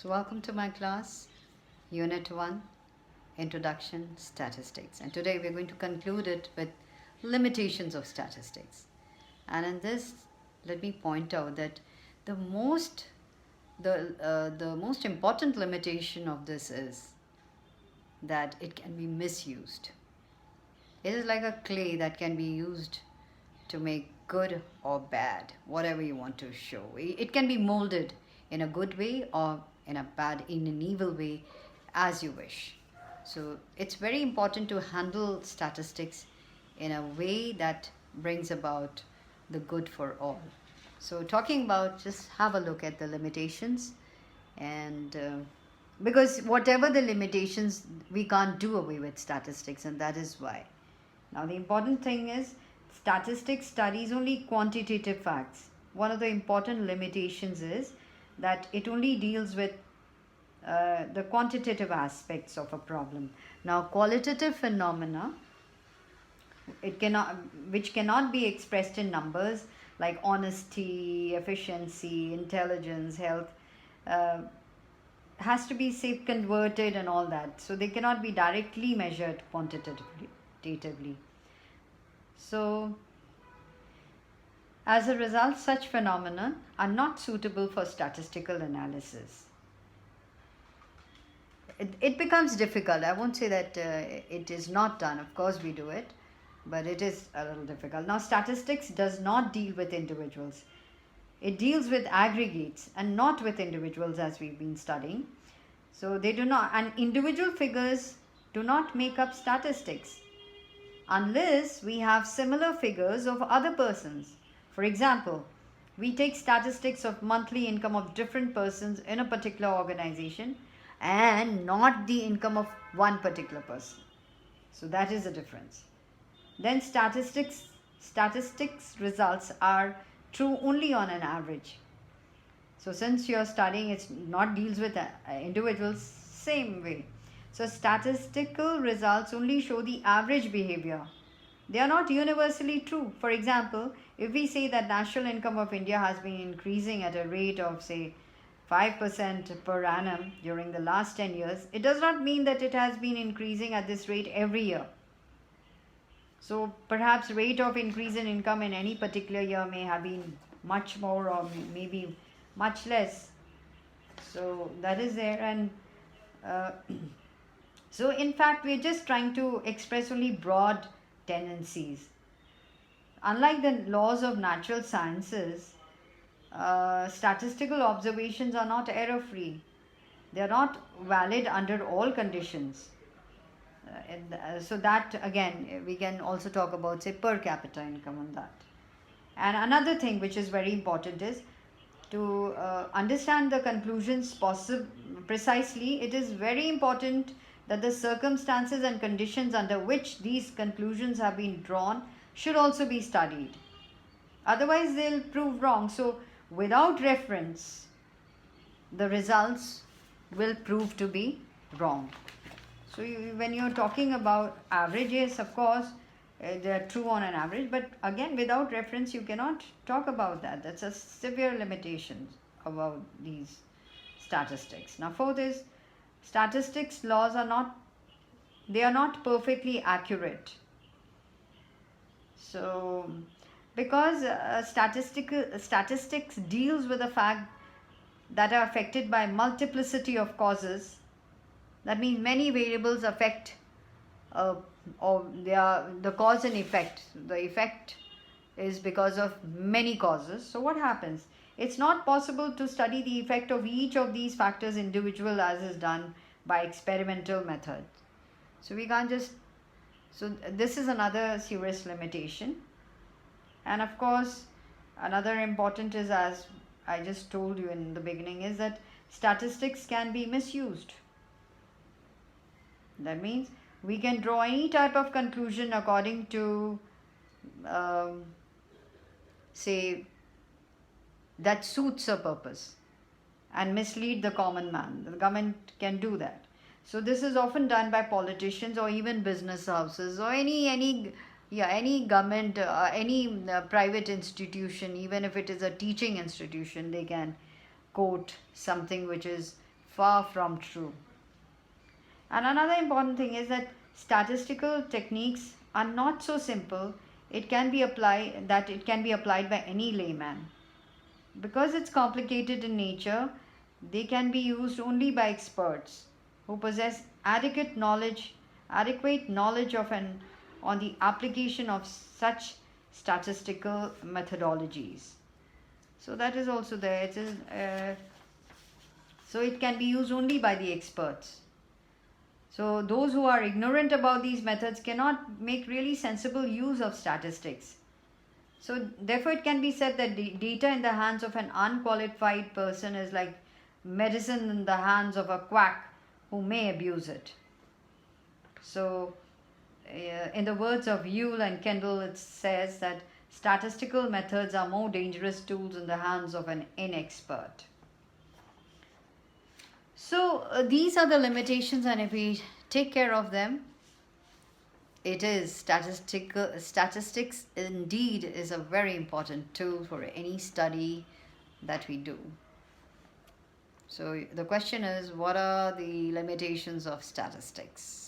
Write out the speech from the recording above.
So welcome to my class, Unit 1, Introduction Statistics. And today we're going to conclude it with limitations of statistics. And in this, let me point out that the most the most important limitation of this is that it can be misused. It is like a clay that can be used to make good or bad, whatever you want to show. It can be molded in a good way or in an evil way, as you wish. So it's very important to handle statistics in a way that brings about the good for all. So talking about, just have a look at the limitations, and because whatever the limitations, we can't do away with statistics, and that is why. Now, the important thing is statistics studies only quantitative facts. One of the important limitations is that it only deals with the quantitative aspects of a problem. Now, qualitative phenomena, which cannot be expressed in numbers, like honesty, efficiency, intelligence, health, uh, has to be, say, converted and all that. So they cannot be directly measured quantitatively. So, as a result, such phenomena are not suitable for statistical analysis. It becomes difficult. I won't say that it is not done. Of course, we do it, but it is a little difficult. Now, statistics does not deal with individuals. It deals with aggregates and not with individuals, as we've been studying. So they do not, and individual figures do not make up statistics unless we have similar figures of other persons. For example, we take statistics of monthly income of different persons in a particular organization and not the income of one particular person. So that is the difference. Then statistics results are true only on an average. So since you're studying, it's not deals with individuals, same way. So statistical results only show the average behavior. They are not universally true. For example, if we say that national income of India has been increasing at a rate of, say, 5% per annum during the last 10 years, it does not mean that it has been increasing at this rate every year. So perhaps rate of increase in income in any particular year may have been much more or maybe much less. So that is there, and so in fact we're just trying to express only broad tendencies. Unlike the laws of natural sciences, statistical observations are not error free. They are not valid under all conditions. So that again we can also talk about, say, per capita income on that. And another thing which is very important is to understand the conclusions precisely. It is very important that the circumstances and conditions under which these conclusions have been drawn should also be studied. Otherwise, they'll prove wrong. So, without reference, the results will prove to be wrong. So, when you're talking about averages, of course, they are true on an average, but again, without reference, you cannot talk about that. That's a severe limitation about these statistics. Now, fourth is, statistics laws are not perfectly accurate. So, because statistics deals with the fact that are affected by multiplicity of causes. That means many variables affect or they are the cause and effect. The effect is because of many causes. So what happens? It's not possible to study the effect of each of these factors individual as is done by experimental method. So we can't just, so this is another serious limitation. And of course, another important is, as I just told you in the beginning, is that statistics can be misused. That means we can draw any type of conclusion according to, say, that suits a purpose and mislead the common man. The government can do that. So this is often done by politicians or even business houses or any government, any private institution. Even if it is a teaching institution, they can quote something which is far from true. And another important thing is that statistical techniques are not so simple. It can be applied by any layman. Because it's complicated in nature, they can be used only by experts who possess adequate knowledge on the application of such statistical methodologies. So that is also there. So it can be used only by the experts. So those who are ignorant about these methods cannot make really sensible use of statistics. So therefore it can be said that data in the hands of an unqualified person is like medicine in the hands of a quack who may abuse it. So in the words of Yule and Kendall, it says that statistical methods are more dangerous tools in the hands of an inexpert. So these are the limitations, and if we take care of them, it is statistics indeed is a very important tool for any study that we do. So the question is, what are the limitations of statistics?